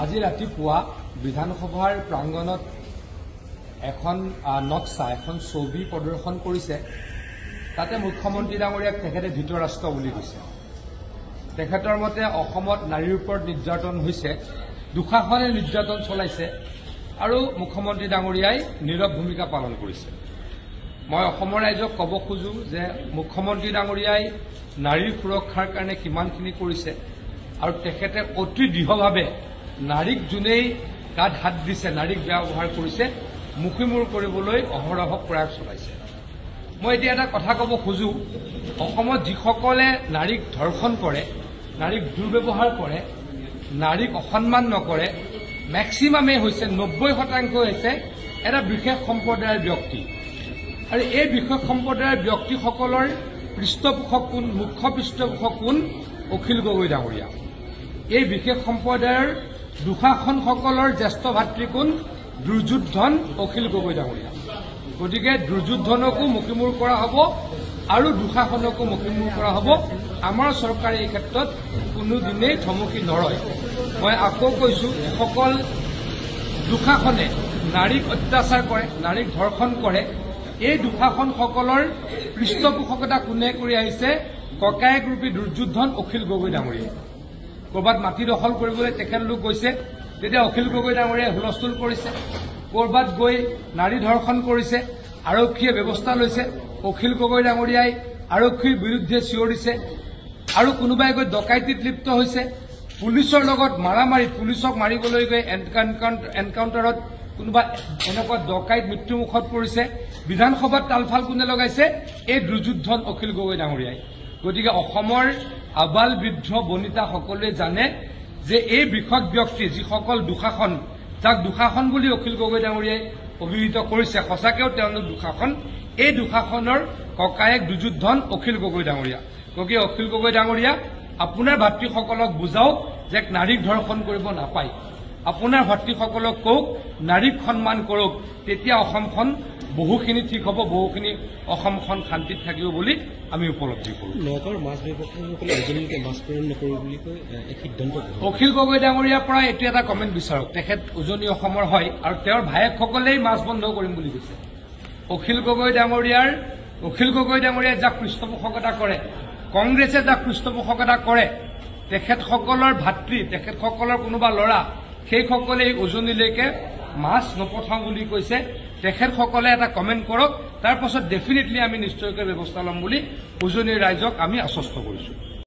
আজি ৰাতিপুৱা বিধানসভাৰ প্ৰাংগণত এখন নক্সা এখন ছবি প্ৰদৰ্শন কৰিছে। তাতে মুখ্যমন্ত্ৰী ডাঙৰীয়াক তেখেতে ধৃতৰাষ্ট্ৰ বুলি কৈছে। তেখেতৰ মতে অসমত নাৰীৰ ওপৰত নিৰ্যাতন হৈছে, দুঃশাসনে নিৰ্যাতন চলাইছে আৰু মুখ্যমন্ত্ৰী ডাঙৰীয়াই নীৰৱ ভূমিকা পালন কৰিছে। মই অসমৰ ৰাইজক ক'ব খোজো যে মুখ্যমন্ত্ৰী ডাঙৰীয়াই নাৰীৰ সুৰক্ষাৰ কাৰণে কিমানখিনি কৰিছে আৰু তেখেতে অতি দৃঢ়ভাৱে নাৰীক যোনেই গাত হাত দিছে, নাৰীক ব্যৱহাৰ কৰিছে, মুখিমূৰ কৰিবলৈ অহৰহ প্ৰয়াস চলাইছে। মই এতিয়া এটা কথা ক'ব খোজো, অসমত যিসকলে নাৰীক ধৰ্ষণ কৰে, নাৰীক দুৰ্ব্যৱহাৰ কৰে, নাৰীক অসন্মান নকৰে, মেক্সিমামেই হৈছে 90% হৈছে এটা বিশেষ সম্প্ৰদায়ৰ ব্যক্তি। আৰু এই বিশেষ সম্প্ৰদায়ৰ ব্যক্তিসকলৰ পৃষ্ঠপোষক কোন, মুখ্য পৃষ্ঠপোষক কোন? অখিল গগৈ ডাঙৰীয়া। এই বিশেষ সম্প্ৰদায়ৰ দুঃশাসনসকলৰ জ্যেষ্ঠ ভাতৃ কোন? দুৰ্যোধন অখিল গগৈ ডাঙৰীয়া। গতিকে দুৰ্যোধনকো মুখিমূৰ কৰা হ'ব আৰু দুঃশাসনকো মুখিমূৰ কৰা হ'ব। আমাৰ চৰকাৰে এই ক্ষেত্ৰত কোনোদিনেই থমকি নৰয়। মই আকৌ কৈছো, সকল দুঃশাসনে নাৰীক অত্যাচাৰ কৰে, নাৰীক ধৰ্ষণ কৰে, এই দুঃশাসনসকলৰ পৃষ্ঠপোষকতা কোনে কৰি আহিছে? ককায়েকৰূপী দুৰ্যোধন অখিল গগৈ ডাঙৰীয়া। ক'ৰবাত মাটি দখল কৰিবলৈ তেখেতলোক গৈছে, তেতিয়া অখিল গগৈ ডাঙৰীয়াই হুলস্থুল কৰিছে। ক'ৰবাত গৈ নাৰী ধৰ্ষণ কৰিছে, আৰক্ষীয়ে ব্যৱস্থা লৈছে, অখিল গগৈ ডাঙৰীয়াই আৰক্ষীৰ বিৰুদ্ধে চিঞৰিছে। আৰু কোনোবাই গৈ ডকাইতিত লিপ্ত হৈছে, পুলিচৰ লগত মাৰামাৰি, পুলিচক মাৰিবলৈ গৈ এনকাউণ্টাৰত কোনোবা এনেকুৱা ডকাইত মৃত্যুমুখত পৰিছে। বিধানসভাত তালফাল কোনে লগাইছে? এই দুৰ্যোধন অখিল গগৈ ডাঙৰীয়াই। গতিকে অসমৰ আবাল বৃদ্ধ বনিতা সকলোৱে জানে যে এই বৃহৎ ব্যক্তি, যিসকল দুঃশাসন, যাক দুঃশাসন বুলি অখিল গগৈ ডাঙৰীয়াই অভিহিত কৰিছে, সঁচাকৈও তেওঁলোক দুঃশাসন, এই দুঃশাসনৰ ককায়েক দুৰ্যোধন অখিল গগৈ ডাঙৰীয়া। গতিকে অখিল গগৈ ডাঙৰীয়া, আপোনাৰ ভাতৃসকলক বুজাওক যে নাৰীক ধৰ্ষণ কৰিব নাপায়। আপোনাৰ ভাতৃসকলক কওক নাৰীক সন্মান কৰক, তেতিয়া অসমখন বহুখিনি ঠিক হ'ব, বহুখিনি অসমখন শান্তিত থাকিব বুলি আমি উপলব্ধি কৰোঁ। নগাঁৱৰ মাছ ব্যৱসায়ীসকলে উজনিলৈকে মাছ প্ৰেৰণ নকৰোঁ বুলি কৈ এক সিদ্ধান্ত। অখিল গগৈ ডাঙৰীয়াৰ পৰা এইটো এটা কমেণ্ট বিচাৰক। তেখেত উজনি অসমৰ হয় আৰু তেওঁৰ ভায়েকসকলেই মাছ বন্ধ কৰিম বুলি কৈছে। অখিল গগৈ ডাঙৰীয়াই যাক পৃষ্ঠপোষকতা কৰে, কংগ্ৰেছে যাক পৃষ্ঠপোষকতা কৰে, তেখেতসকলৰ ভাতৃ, তেখেতসকলৰ কোনোবা ল'ৰা, সেইসকলে উজনিলৈকে মাছ নপঠাওঁ বুলি কৈছে। তেখেতসকলে এটা কমেণ্ট কৰক, তাৰ পাছত ডেফিনেটলি আমি নিশ্চয়কৈ ব্যৱস্থা ল'ম বুলি উজনিৰ ৰাইজক আমি আশ্বস্ত কৰিছোঁ।